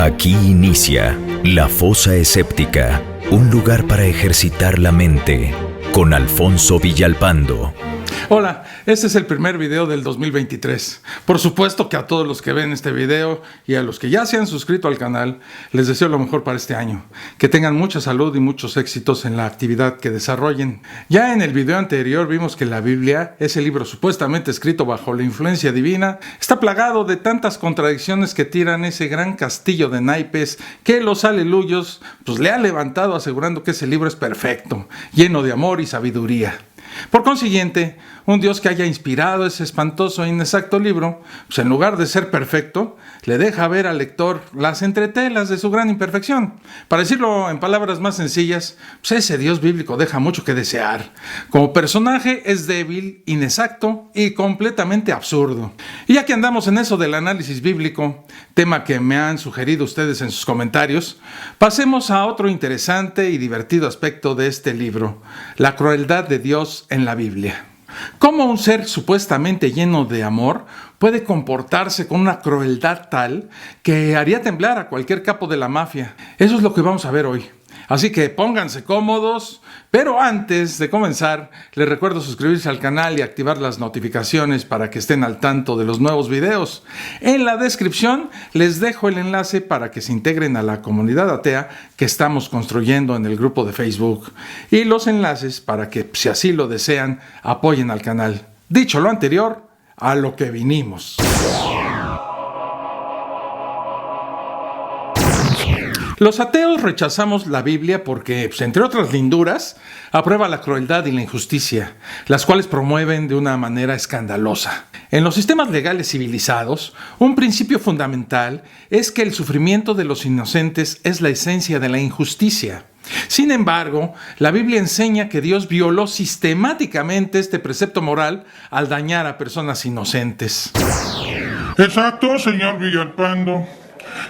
Aquí inicia La Fosa Escéptica, un lugar para ejercitar la mente, con Alfonso Villalpando. Hola, este es el primer video del 2023. Por supuesto que a todos los que ven este video y a los que ya se han suscrito al canal, les deseo lo mejor para este año. Que tengan mucha salud y muchos éxitos en la actividad que desarrollen. Ya en el video anterior vimos que la Biblia, ese libro supuestamente escrito bajo la influencia divina, está plagado de tantas contradicciones que tiran ese gran castillo de naipes que los aleluyos le han levantado asegurando que ese libro es perfecto, lleno de amor y sabiduría. Por consiguiente, un Dios que haya inspirado ese espantoso e inexacto libro, en lugar de ser perfecto, le deja ver al lector las entretelas de su gran imperfección. Para decirlo en palabras más sencillas, ese Dios bíblico deja mucho que desear. Como personaje es débil, inexacto y completamente absurdo. Y ya que andamos en eso del análisis bíblico, tema que me han sugerido ustedes en sus comentarios, pasemos a otro interesante y divertido aspecto de este libro, la crueldad de Dios en la Biblia. ¿Cómo un ser supuestamente lleno de amor puede comportarse con una crueldad tal que haría temblar a cualquier capo de la mafia? Eso es lo que vamos a ver hoy. Así que pónganse cómodos, pero antes de comenzar, les recuerdo suscribirse al canal y activar las notificaciones para que estén al tanto de los nuevos videos. En la descripción les dejo el enlace para que se integren a la comunidad atea que estamos construyendo en el grupo de Facebook y los enlaces para que, si así lo desean, apoyen al canal. Dicho lo anterior, a lo que vinimos. Los ateos rechazamos la Biblia porque, entre otras linduras, aprueba la crueldad y la injusticia, las cuales promueven de una manera escandalosa. En los sistemas legales civilizados, un principio fundamental es que el sufrimiento de los inocentes es la esencia de la injusticia. Sin embargo, la Biblia enseña que Dios violó sistemáticamente este precepto moral al dañar a personas inocentes. Exacto, señor Villalpando.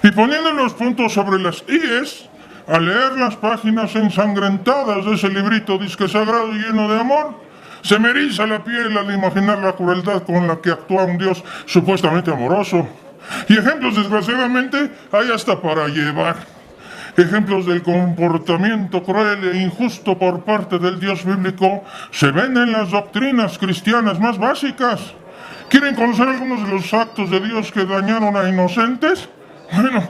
Y poniendo los puntos sobre las IES, al leer las páginas ensangrentadas de ese librito disque sagrado y lleno de amor, se me eriza la piel al imaginar la crueldad con la que actúa un Dios supuestamente amoroso. Y ejemplos, desgraciadamente, hay hasta para llevar. Ejemplos del comportamiento cruel e injusto por parte del Dios bíblico se ven en las doctrinas cristianas más básicas. ¿Quieren conocer algunos de los actos de Dios que dañaron a inocentes? Bueno,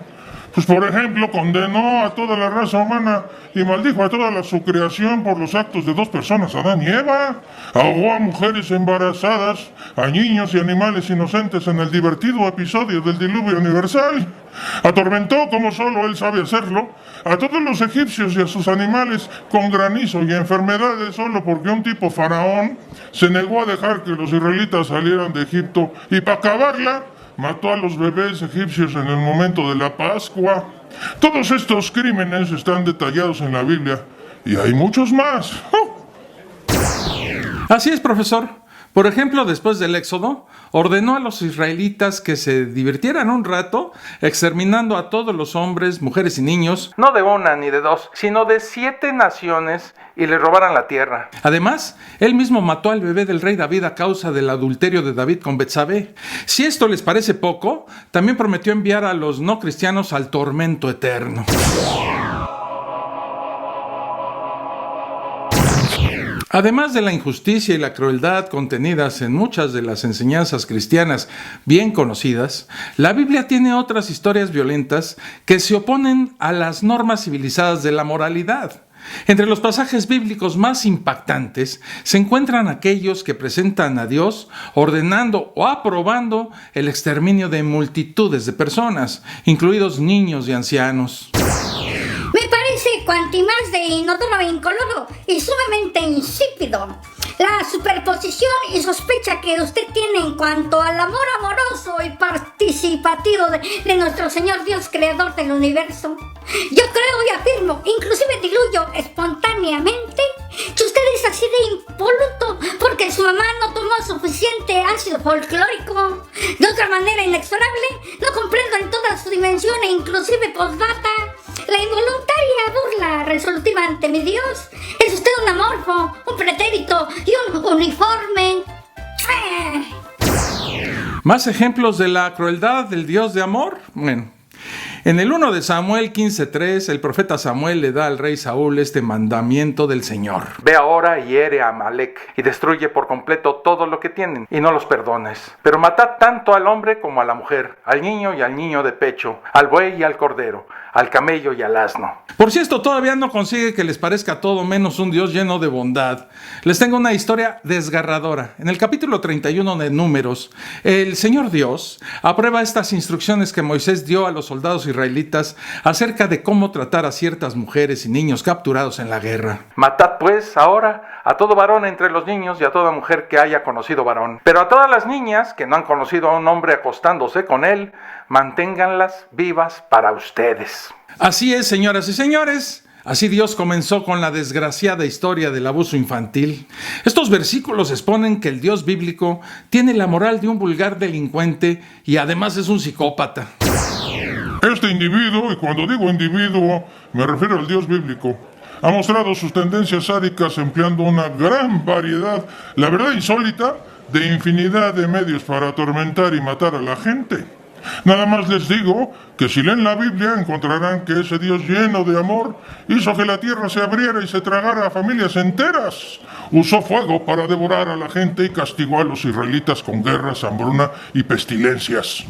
pues por ejemplo, condenó a toda la raza humana y maldijo a toda su creación por los actos de dos personas, Adán y Eva. Ahogó a mujeres embarazadas, a niños y animales inocentes en el divertido episodio del diluvio universal. Atormentó, como solo él sabe hacerlo, a todos los egipcios y a sus animales con granizo y enfermedades solo porque un tipo faraón se negó a dejar que los israelitas salieran de Egipto y para acabarla, mató a los bebés egipcios en el momento de la Pascua. Todos estos crímenes están detallados en la Biblia y hay muchos más. Así es, profesor. Por ejemplo, después del Éxodo, ordenó a los israelitas que se divirtieran un rato exterminando a todos los hombres, mujeres y niños, no de una ni de dos, sino de 7 naciones, y le robaran la tierra. Además, él mismo mató al bebé del rey David a causa del adulterio de David con Betsabé. Si esto les parece poco, también prometió enviar a los no cristianos al tormento eterno. Además de la injusticia y la crueldad contenidas en muchas de las enseñanzas cristianas bien conocidas, la Biblia tiene otras historias violentas que se oponen a las normas civilizadas de la moralidad. Entre los pasajes bíblicos más impactantes se encuentran aquellos que presentan a Dios ordenando o aprobando el exterminio de multitudes de personas, incluidos niños y ancianos. Me parece cuanti más de inodoro e incoloro y sumamente insípido la superposición y sospecha que usted tiene en cuanto al amor amoroso y participativo de nuestro Señor Dios, creador del universo. Yo creo y afirmo, inclusive diluyo espontáneamente, que usted es así de impoluto porque su mamá no tomó suficiente ácido folclórico. De otra manera inexorable, no comprendo en toda su dimensión e inclusive postdata la involuntaria burla resolutiva ante mi Dios. Es usted un amorfo, un pretérito y un uniforme. ¿Más ejemplos de la crueldad del Dios de amor? Bueno, En el 1 de Samuel 15:3, el profeta Samuel le da al rey Saúl este mandamiento del Señor. Ve ahora y hiere a Amalec y destruye por completo todo lo que tienen y no los perdones. Pero matad tanto al hombre como a la mujer, al niño y al niño de pecho, al buey y al cordero, al camello y al asno. Por si esto todavía no consigue que les parezca todo menos un Dios lleno de bondad, les tengo una historia desgarradora. En el capítulo 31 de Números, el Señor Dios aprueba estas instrucciones que Moisés dio a los soldados israelitas acerca de cómo tratar a ciertas mujeres y niños capturados en la guerra. Matad pues ahora a todo varón entre los niños y a toda mujer que haya conocido varón. Pero a todas las niñas que no han conocido a un hombre acostándose con él, manténganlas vivas para ustedes. Así es, señoras y señores. Así Dios comenzó con la desgraciada historia del abuso infantil. Estos versículos exponen que el Dios bíblico tiene la moral de un vulgar delincuente y además es un psicópata. Este individuo, y cuando digo individuo me refiero al Dios bíblico, ha mostrado sus tendencias sádicas empleando una gran variedad, la verdad insólita, de infinidad de medios para atormentar y matar a la gente. Nada más les digo que si leen la Biblia encontrarán que ese Dios lleno de amor hizo que la tierra se abriera y se tragara a familias enteras. Usó fuego para devorar a la gente y castigó a los israelitas con guerras, hambruna y pestilencias.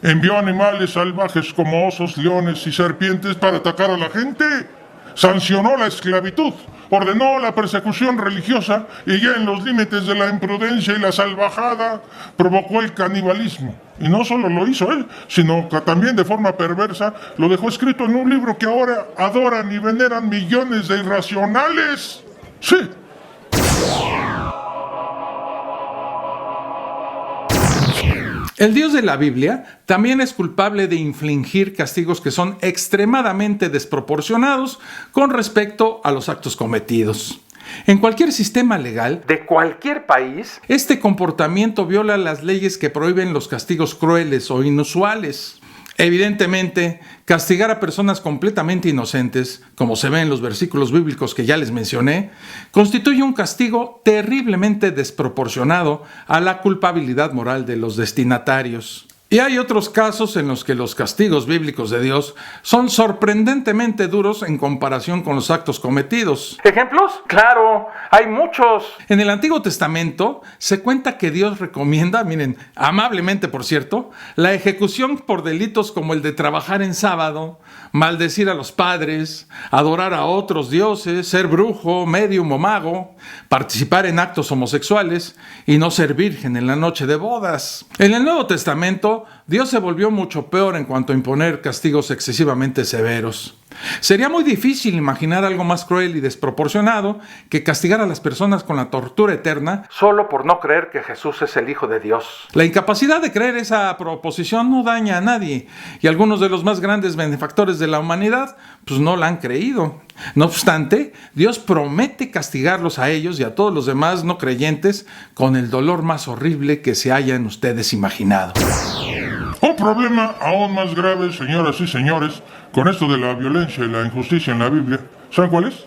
Envió animales salvajes como osos, leones y serpientes para atacar a la gente. Sancionó la esclavitud, ordenó la persecución religiosa y ya en los límites de la imprudencia y la salvajada provocó el canibalismo. Y no solo lo hizo él, sino que también de forma perversa lo dejó escrito en un libro que ahora adoran y veneran millones de irracionales. Sí. El Dios de la Biblia también es culpable de infligir castigos que son extremadamente desproporcionados con respecto a los actos cometidos. En cualquier sistema legal de cualquier país, este comportamiento viola las leyes que prohíben los castigos crueles o inusuales. Evidentemente, castigar a personas completamente inocentes, como se ve en los versículos bíblicos que ya les mencioné, constituye un castigo terriblemente desproporcionado a la culpabilidad moral de los destinatarios. Y hay otros casos en los que los castigos bíblicos de Dios son sorprendentemente duros en comparación con los actos cometidos. ¿Ejemplos? Claro, hay muchos. En el Antiguo Testamento se cuenta que Dios recomienda, miren, amablemente por cierto, la ejecución por delitos como el de trabajar en sábado, maldecir a los padres, adorar a otros dioses, ser brujo, médium o mago, participar en actos homosexuales y no ser virgen en la noche de bodas. En el Nuevo Testamento, Dios se volvió mucho peor en cuanto a imponer castigos excesivamente severos. Sería muy difícil imaginar algo más cruel y desproporcionado que castigar a las personas con la tortura eterna solo por no creer que Jesús es el Hijo de Dios. La incapacidad de creer esa proposición no daña a nadie, y algunos de los más grandes benefactores de la humanidad pues no la han creído. No obstante, Dios promete castigarlos a ellos y a todos los demás no creyentes con el dolor más horrible que se hayan ustedes imaginado. Un problema aún más grave, señoras y señores, con esto de la violencia y la injusticia en la Biblia, ¿saben cuál es?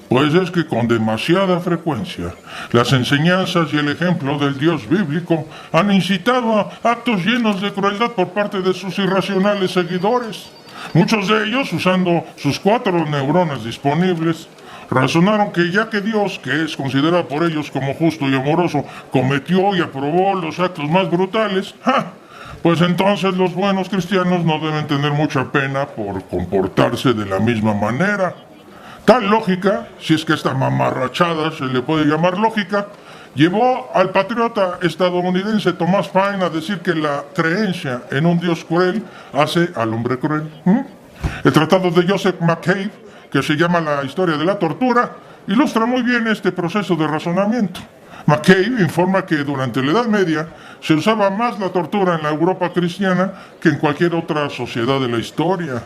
Pues es que con demasiada frecuencia las enseñanzas y el ejemplo del Dios bíblico han incitado a actos llenos de crueldad por parte de sus irracionales seguidores. Muchos de ellos, usando sus 4 neuronas disponibles, razonaron que ya que Dios, que es considerado por ellos como justo y amoroso, cometió y aprobó los actos más brutales, pues entonces los buenos cristianos no deben tener mucha pena por comportarse de la misma manera. Tal lógica, si es que esta mamarrachada se le puede llamar lógica, llevó al patriota estadounidense Thomas Paine a decir que la creencia en un Dios cruel hace al hombre cruel. El tratado de Joseph McCabe, que se llama La historia de la tortura, ilustra muy bien este proceso de razonamiento. McCabe informa que durante la Edad Media se usaba más la tortura en la Europa cristiana que en cualquier otra sociedad de la historia.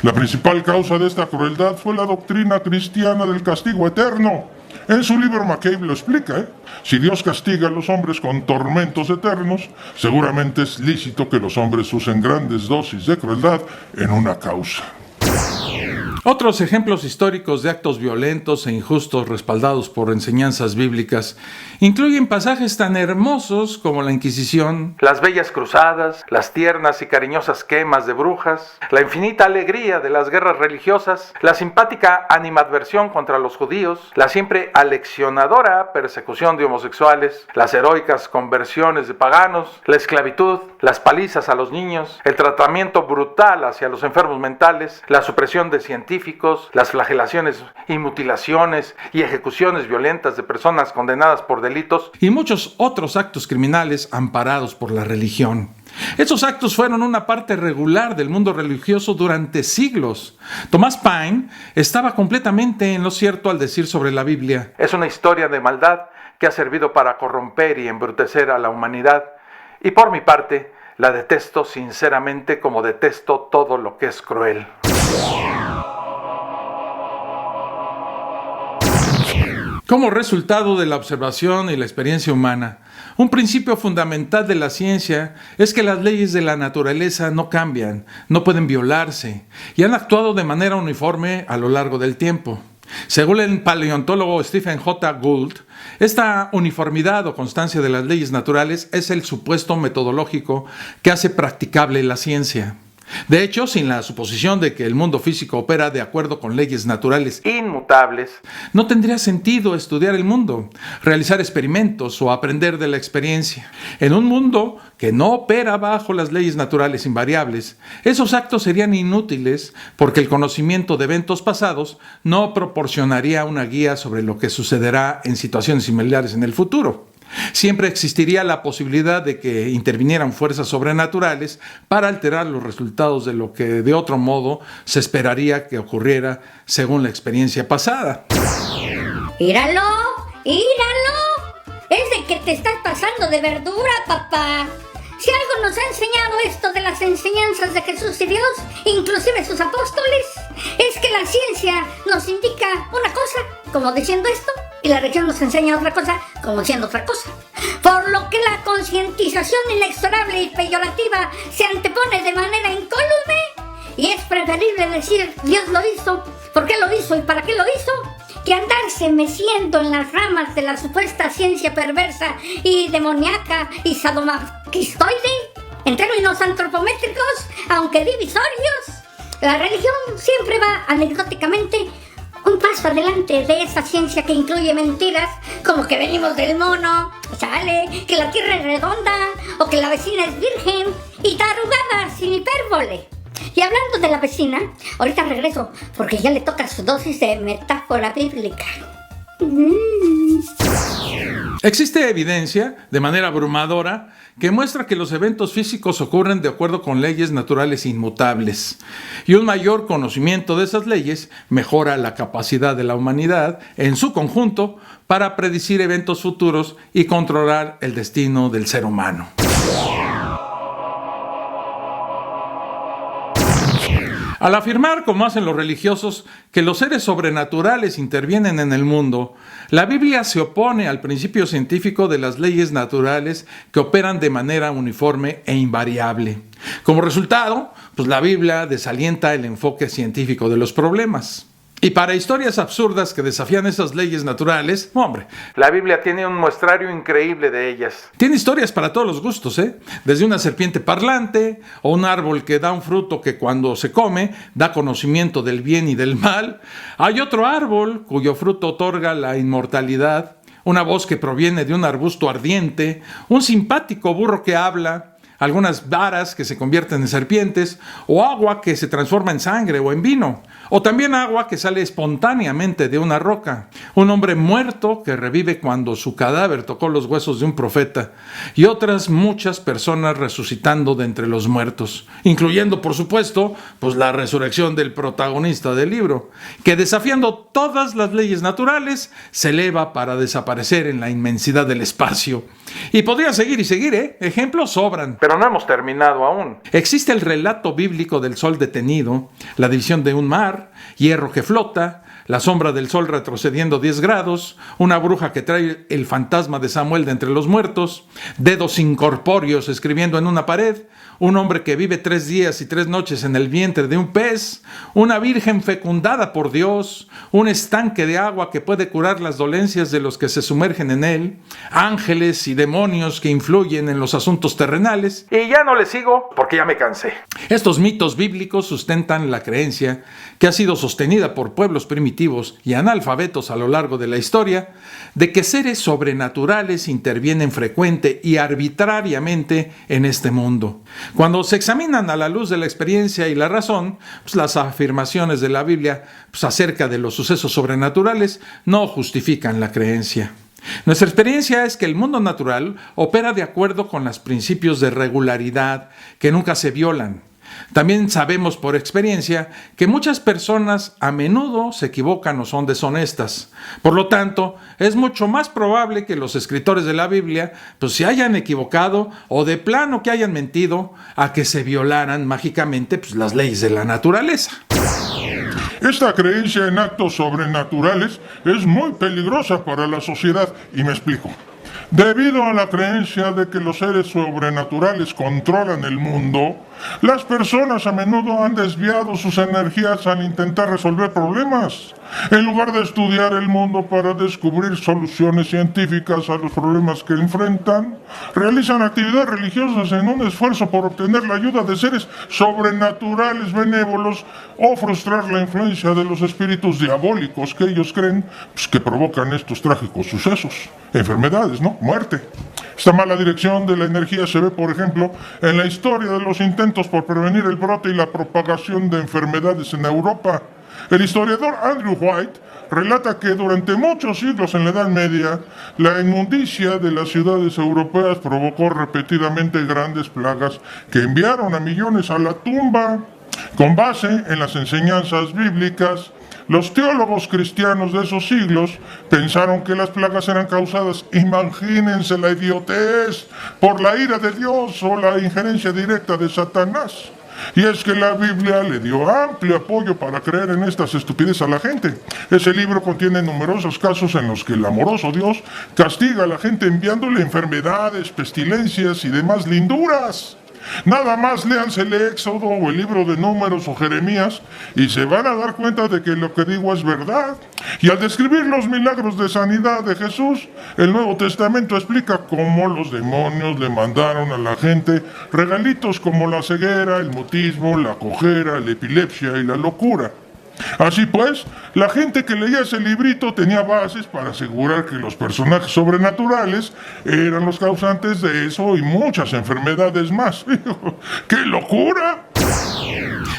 La principal causa de esta crueldad fue la doctrina cristiana del castigo eterno. En su libro McCabe lo explica, Si Dios castiga a los hombres con tormentos eternos, seguramente es lícito que los hombres usen grandes dosis de crueldad en una causa. Otros ejemplos históricos de actos violentos e injustos respaldados por enseñanzas bíblicas incluyen pasajes tan hermosos como la Inquisición, las bellas cruzadas, las tiernas y cariñosas quemas de brujas, la infinita alegría de las guerras religiosas, la simpática animadversión contra los judíos, la siempre aleccionadora persecución de homosexuales, las heroicas conversiones de paganos, la esclavitud, las palizas a los niños, el tratamiento brutal hacia los enfermos mentales, la supresión de científicos, las flagelaciones y mutilaciones y ejecuciones violentas de personas condenadas por delitos y muchos otros actos criminales amparados por la religión. Esos actos fueron una parte regular del mundo religioso durante siglos. Thomas Paine estaba completamente en lo cierto al decir sobre la Biblia: es una historia de maldad que ha servido para corromper y embrutecer a la humanidad, y por mi parte la detesto sinceramente como detesto todo lo que es cruel. Como resultado de la observación y la experiencia humana, un principio fundamental de la ciencia es que las leyes de la naturaleza no cambian, no pueden violarse, y han actuado de manera uniforme a lo largo del tiempo. Según el paleontólogo Stephen J. Gould, esta uniformidad o constancia de las leyes naturales es el supuesto metodológico que hace practicable la ciencia. De hecho, sin la suposición de que el mundo físico opera de acuerdo con leyes naturales inmutables, no tendría sentido estudiar el mundo, realizar experimentos o aprender de la experiencia. En un mundo que no opera bajo las leyes naturales invariables, esos actos serían inútiles porque el conocimiento de eventos pasados no proporcionaría una guía sobre lo que sucederá en situaciones similares en el futuro. Siempre existiría la posibilidad de que intervinieran fuerzas sobrenaturales para alterar los resultados de lo que de otro modo se esperaría que ocurriera según la experiencia pasada. ¡Míralo! Es de que te estás pasando de verdura, papá. Si algo nos ha enseñado esto de las enseñanzas de Jesús y Dios, inclusive sus apóstoles, es que la ciencia nos indica una cosa, como diciendo esto, y la religión nos enseña otra cosa, como diciendo otra cosa. Por lo que la concientización inexorable y peyorativa se antepone de manera incólume, y es preferible decir Dios lo hizo, por qué lo hizo y para qué lo hizo, que andarse meciendo en las ramas de la supuesta ciencia perversa y demoníaca y sadomasoquistoide en términos antropométricos, aunque divisorios. La religión siempre va anecdóticamente un paso adelante de esa ciencia que incluye mentiras como que venimos del mono, que la tierra es redonda o que la vecina es virgen, y tarugadas sin hipérbole. Y hablando de la vecina, ahorita regreso porque ya le toca su dosis de metáfora bíblica. Existe evidencia, de manera abrumadora, que muestra que los eventos físicos ocurren de acuerdo con leyes naturales inmutables. Y un mayor conocimiento de esas leyes mejora la capacidad de la humanidad en su conjunto para predecir eventos futuros y controlar el destino del ser humano. Al afirmar, como hacen los religiosos, que los seres sobrenaturales intervienen en el mundo, la Biblia se opone al principio científico de las leyes naturales que operan de manera uniforme e invariable. Como resultado, la Biblia desalienta el enfoque científico de los problemas. Y para historias absurdas que desafían esas leyes naturales, la Biblia tiene un muestrario increíble de ellas. Tiene historias para todos los gustos, Desde una serpiente parlante, o un árbol que da un fruto que cuando se come da conocimiento del bien y del mal. Hay otro árbol cuyo fruto otorga la inmortalidad, una voz que proviene de un arbusto ardiente, un simpático burro que habla, algunas varas que se convierten en serpientes, o agua que se transforma en sangre o en vino, o también agua que sale espontáneamente de una roca, un hombre muerto que revive cuando su cadáver tocó los huesos de un profeta, y otras muchas personas resucitando de entre los muertos, incluyendo, por supuesto, la resurrección del protagonista del libro, que desafiando todas las leyes naturales, se eleva para desaparecer en la inmensidad del espacio. Y podría seguir y seguir, ejemplos sobran. Pero no hemos terminado aún. Existe el relato bíblico del sol detenido, la división de un mar, hierro que flota, la sombra del sol retrocediendo 10 grados, una bruja que trae el fantasma de Samuel de entre los muertos, dedos incorpóreos escribiendo en una pared, un hombre que vive 3 días y 3 noches en el vientre de un pez, una virgen fecundada por Dios, un estanque de agua que puede curar las dolencias de los que se sumergen en él, ángeles y demonios que influyen en los asuntos terrenales. Y ya no le sigo porque ya me cansé. Estos mitos bíblicos sustentan la creencia que ha sido sostenida por pueblos primitivos y analfabetos a lo largo de la historia, de que seres sobrenaturales intervienen frecuente y arbitrariamente en este mundo. Cuando se examinan a la luz de la experiencia y la razón, pues las afirmaciones de la Biblia acerca de los sucesos sobrenaturales no justifican la creencia. Nuestra experiencia es que el mundo natural opera de acuerdo con los principios de regularidad que nunca se violan. También sabemos por experiencia que muchas personas a menudo se equivocan o son deshonestas. Por lo tanto, es mucho más probable que los escritores de la Biblia se hayan equivocado o de plano que hayan mentido a que se violaran mágicamente las leyes de la naturaleza. Esta creencia en actos sobrenaturales es muy peligrosa para la sociedad y me explico. Debido a la creencia de que los seres sobrenaturales controlan el mundo, las personas a menudo han desviado sus energías al intentar resolver problemas. En lugar de estudiar el mundo para descubrir soluciones científicas a los problemas que enfrentan, realizan actividades religiosas en un esfuerzo por obtener la ayuda de seres sobrenaturales benévolos o frustrar la influencia de los espíritus diabólicos que ellos creen que provocan estos trágicos sucesos. Enfermedades, ¿no? Muerte. Esta mala dirección de la energía se ve, por ejemplo, en la historia de los intentos por prevenir el brote y la propagación de enfermedades en Europa. El historiador Andrew White relata que durante muchos siglos en la Edad Media, la inmundicia de las ciudades europeas provocó repetidamente grandes plagas que enviaron a millones a la tumba. Con base en las enseñanzas bíblicas, los teólogos cristianos de esos siglos pensaron que las plagas eran causadas, imagínense la idiotez, por la ira de Dios o la injerencia directa de Satanás. Y es que la Biblia le dio amplio apoyo para creer en estas estupideces a la gente. Ese libro contiene numerosos casos en los que el amoroso Dios castiga a la gente enviándole enfermedades, pestilencias y demás linduras. Nada más léanse el Éxodo o el libro de Números o Jeremías y se van a dar cuenta de que lo que digo es verdad. Y al describir los milagros de sanidad de Jesús, el Nuevo Testamento explica cómo los demonios le mandaron a la gente regalitos como la ceguera, el mutismo, la cojera, la epilepsia y la locura. Así pues, la gente que leía ese librito tenía bases para asegurar que los personajes sobrenaturales eran los causantes de eso y muchas enfermedades más. ¡Qué locura!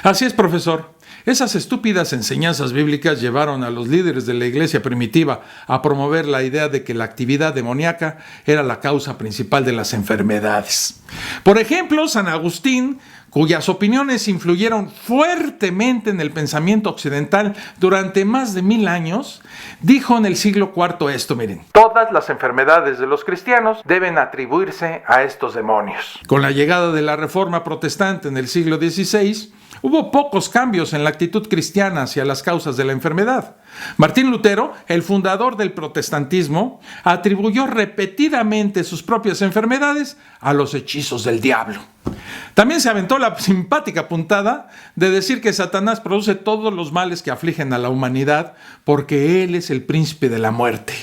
Así es, profesor. Esas estúpidas enseñanzas bíblicas llevaron a los líderes de la iglesia primitiva a promover la idea de que la actividad demoníaca era la causa principal de las enfermedades. Por ejemplo, San Agustín, cuyas opiniones influyeron fuertemente en el pensamiento occidental durante más de 1000 años, dijo en el siglo IV esto, miren: todas las enfermedades de los cristianos deben atribuirse a estos demonios. Con la llegada de la Reforma Protestante en el siglo XVI, hubo pocos cambios en la actitud cristiana hacia las causas de la enfermedad. Martín Lutero, el fundador del protestantismo, atribuyó repetidamente sus propias enfermedades a los hechizos del diablo. También se aventó la simpática puntada de decir que Satanás produce todos los males que afligen a la humanidad porque él es el príncipe de la muerte.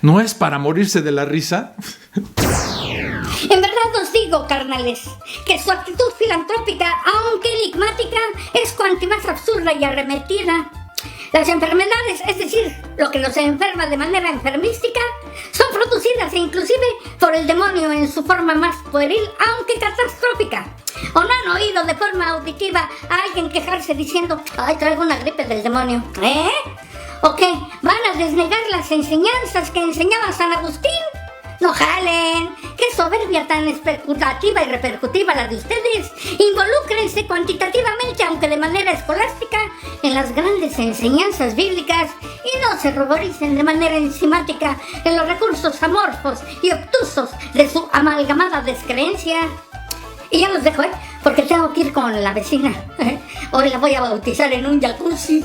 ¿No es para morirse de la risa? En verdad os digo, carnales, que su actitud filantrópica, aunque enigmática, es cuanto más absurda y arremetida. Las enfermedades, es decir, lo que nos enferma de manera enfermística, son producidas inclusive por el demonio en su forma más pueril, aunque catastrófica. ¿O no han oído de forma auditiva a alguien quejarse diciendo: ¡ay, traigo una gripe del demonio! ¿Eh? ¿O qué? ¿Van a desnegar las enseñanzas que enseñaba San Agustín? ¡No jalen! ¡Qué soberbia tan especulativa y repercutiva la de ustedes! Involúcrense cuantitativamente, aunque de manera escolástica, en las grandes enseñanzas bíblicas y no se ruboricen de manera enzimática en los recursos amorfos y obtusos de su amalgamada descreencia. Y ya los dejo, porque tengo que ir con la vecina. Hoy la voy a bautizar en un jacuzzi.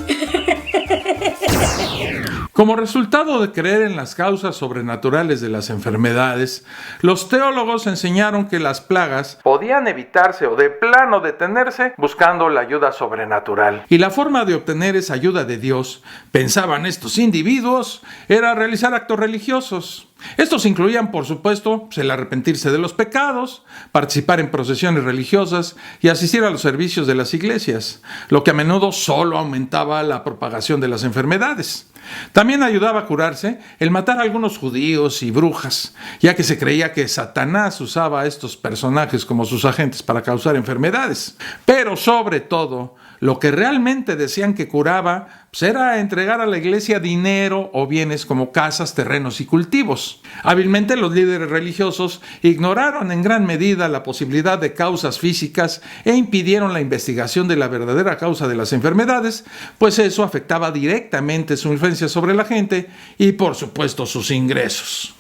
Como resultado de creer en las causas sobrenaturales de las enfermedades, los teólogos enseñaron que las plagas podían evitarse o de plano detenerse buscando la ayuda sobrenatural. Y la forma de obtener esa ayuda de Dios, pensaban estos individuos, era realizar actos religiosos. Estos incluían, por supuesto, el arrepentirse de los pecados, participar en procesiones religiosas y asistir a los servicios de las iglesias, lo que a menudo solo aumentaba la propagación de las enfermedades. También ayudaba a curarse el matar a algunos judíos y brujas, ya que se creía que Satanás usaba a estos personajes como sus agentes para causar enfermedades. Pero sobre todo, lo que realmente decían que curaba era entregar a la iglesia dinero o bienes como casas, terrenos y cultivos. Hábilmente los líderes religiosos ignoraron en gran medida la posibilidad de causas físicas e impidieron la investigación de la verdadera causa de las enfermedades, pues eso afectaba directamente su influencia sobre la gente y, por supuesto, sus ingresos.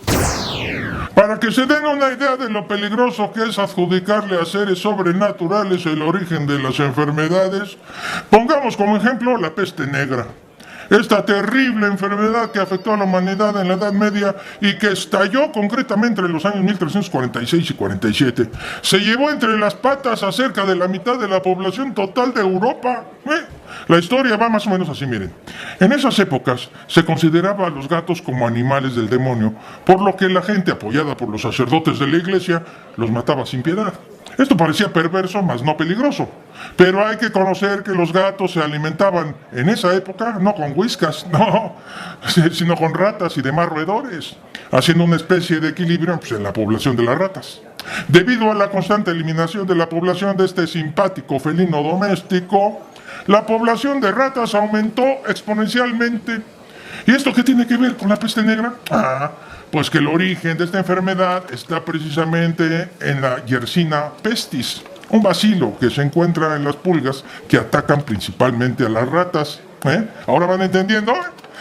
Para que se den una idea de lo peligroso que es adjudicarle a seres sobrenaturales el origen de las enfermedades, pongamos como ejemplo la peste negra. Esta terrible enfermedad que afectó a la humanidad en la Edad Media y que estalló concretamente entre los años 1346 y 47. Se llevó entre las patas a cerca de la mitad de la población total de Europa. La historia va más o menos así, miren. En esas épocas se consideraba a los gatos como animales del demonio, por lo que la gente, apoyada por los sacerdotes de la iglesia, los mataba sin piedad. Esto parecía perverso, mas no peligroso. Pero hay que conocer que los gatos se alimentaban en esa época no con whiskas, no, sino con ratas y demás roedores, haciendo una especie de equilibrio en la población de las ratas. Debido a la constante eliminación de la población de este simpático felino doméstico, la población de ratas aumentó exponencialmente. ¿Y esto qué tiene que ver con la peste negra? Pues que el origen de esta enfermedad está precisamente en la Yersina pestis, un bacilo que se encuentra en las pulgas que atacan principalmente a las ratas. ¿Ahora van entendiendo?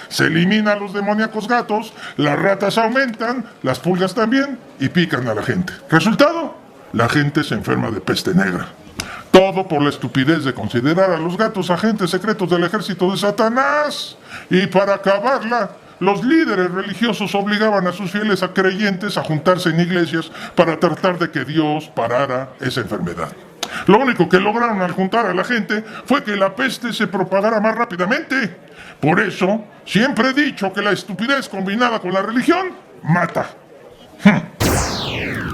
Se eliminan los demoníacos gatos, las ratas aumentan, las pulgas también, y pican a la gente. ¿Resultado? La gente se enferma de peste negra. Todo por la estupidez de considerar a los gatos agentes secretos del ejército de Satanás. Y para acabarla, los líderes religiosos obligaban a sus fieles creyentes a juntarse en iglesias para tratar de que Dios parara esa enfermedad. Lo único que lograron al juntar a la gente fue que la peste se propagara más rápidamente. Por eso, siempre he dicho que la estupidez combinada con la religión mata.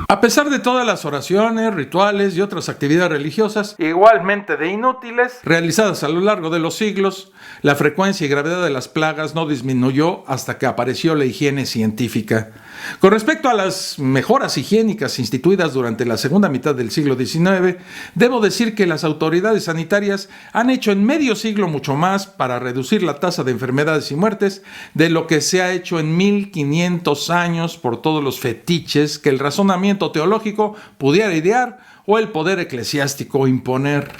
A pesar de todas las oraciones, rituales y otras actividades religiosas, igualmente de inútiles, realizadas a lo largo de los siglos, la frecuencia y gravedad de las plagas no disminuyó hasta que apareció la higiene científica. Con respecto a las mejoras higiénicas instituidas durante la segunda mitad del siglo XIX, debo decir que las autoridades sanitarias han hecho en medio siglo mucho más para reducir la tasa de enfermedades y muertes de lo que se ha hecho en 1500 años por todos los fetiches que el razonamiento teológico pudiera idear o el poder eclesiástico imponer.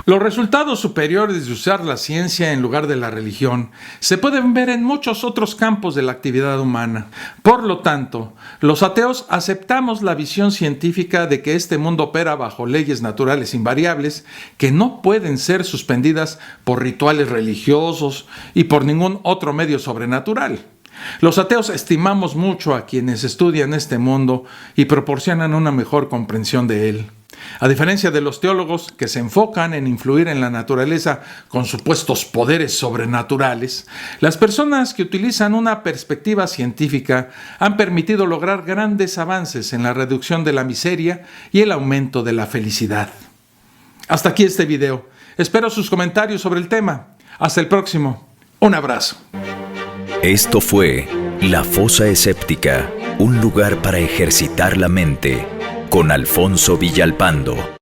Los resultados superiores de usar la ciencia en lugar de la religión se pueden ver en muchos otros campos de la actividad humana. Por lo tanto, los ateos aceptamos la visión científica de que este mundo opera bajo leyes naturales invariables que no pueden ser suspendidas por rituales religiosos y por ningún otro medio sobrenatural. Los ateos estimamos mucho a quienes estudian este mundo y proporcionan una mejor comprensión de él. A diferencia de los teólogos que se enfocan en influir en la naturaleza con supuestos poderes sobrenaturales, las personas que utilizan una perspectiva científica han permitido lograr grandes avances en la reducción de la miseria y el aumento de la felicidad. Hasta aquí este video. Espero sus comentarios sobre el tema. Hasta el próximo. Un abrazo. Esto fue La Fosa Escéptica, un lugar para ejercitar la mente, con Alfonso Villalpando.